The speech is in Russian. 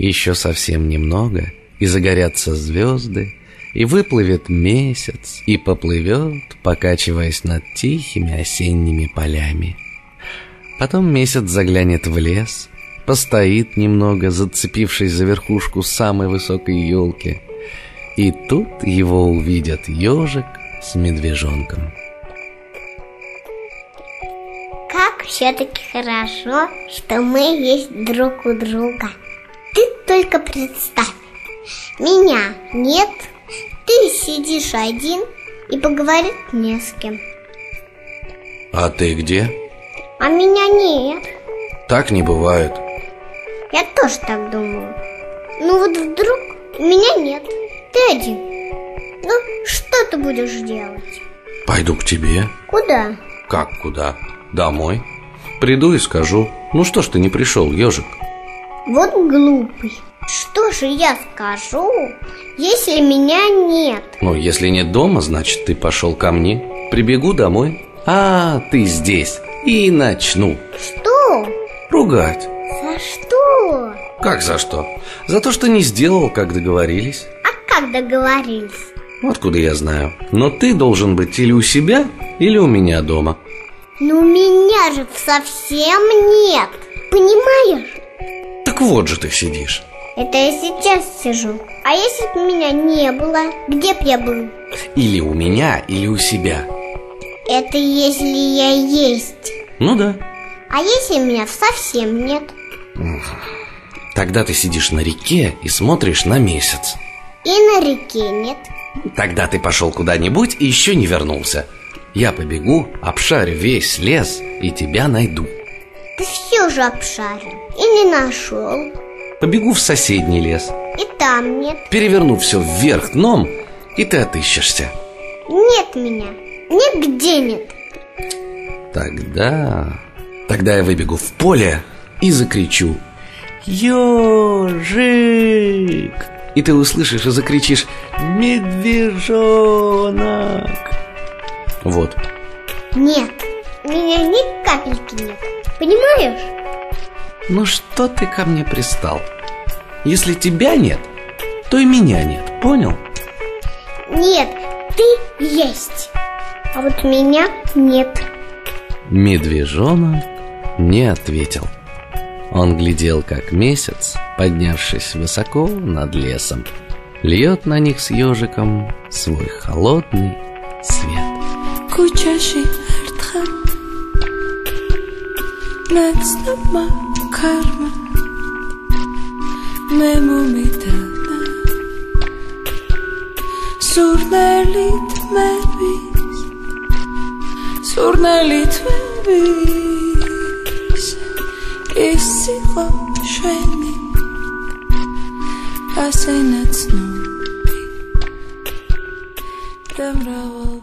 Еще совсем немного, и загорятся звезды, и выплывет месяц, и поплывет, покачиваясь над тихими осенними полями. Потом месяц заглянет в лес, постоит немного, зацепившись за верхушку самой высокой елки, и тут его увидят ежик с медвежонком. Как все-таки хорошо, что мы есть друг у друга. Ты только представь, меня нет, ты сидишь один и поговорить не с кем. А ты где? А меня нет. Так не бывает. Я тоже так думаю. Ну вот вдруг меня нет, ты один. Ну, что ты будешь делать? Пойду к тебе. Куда? Как куда? Домой. Приду и скажу. Ну что ж ты не пришел, ежик? Вот глупый. Что же я скажу, если меня нет? Ну, если нет дома, значит, ты пошел ко мне. Прибегу домой. А, ты здесь. И начну. Что? Ругать. За что? Как за что? За то, что не сделал, как договорились. А как договорились? Откуда я знаю? Но ты должен быть или у себя, или у меня дома. Но меня же совсем нет. Понимаешь? Так вот же ты сидишь. Это я сейчас сижу. А если бы меня не было, где б я был? Или у меня, или у себя. Это если я есть. Ну да. А если меня совсем нет? Тогда ты сидишь на реке и смотришь на месяц. И на реке нет. Тогда ты пошел куда-нибудь и еще не вернулся. Я побегу, обшарю весь лес и тебя найду. Ты все же обшарил и не нашел. Побегу в соседний лес. И там нет. Переверну все вверх дном, и ты отыщешься. Нет меня. Нигде нет. Тогда я выбегу в поле и закричу: «Ежик!» И ты услышишь и закричишь: «Медвежонок!» Вот. Нет, меня ни капельки нет. Понимаешь? Ну что ты ко мне пристал? Если тебя нет, то и меня нет, понял? Нет, ты есть. А вот меня нет. Медвежонок не ответил. Он глядел, как месяц, поднявшись высоко над лесом, льет на них с ежиком свой холодный свет. Кучаши эрთხელ ნაცნობმა ქარმა მე მომიტანა სურნელი თმების ის იყო შვენი ასე ნაცნობი და მრავალ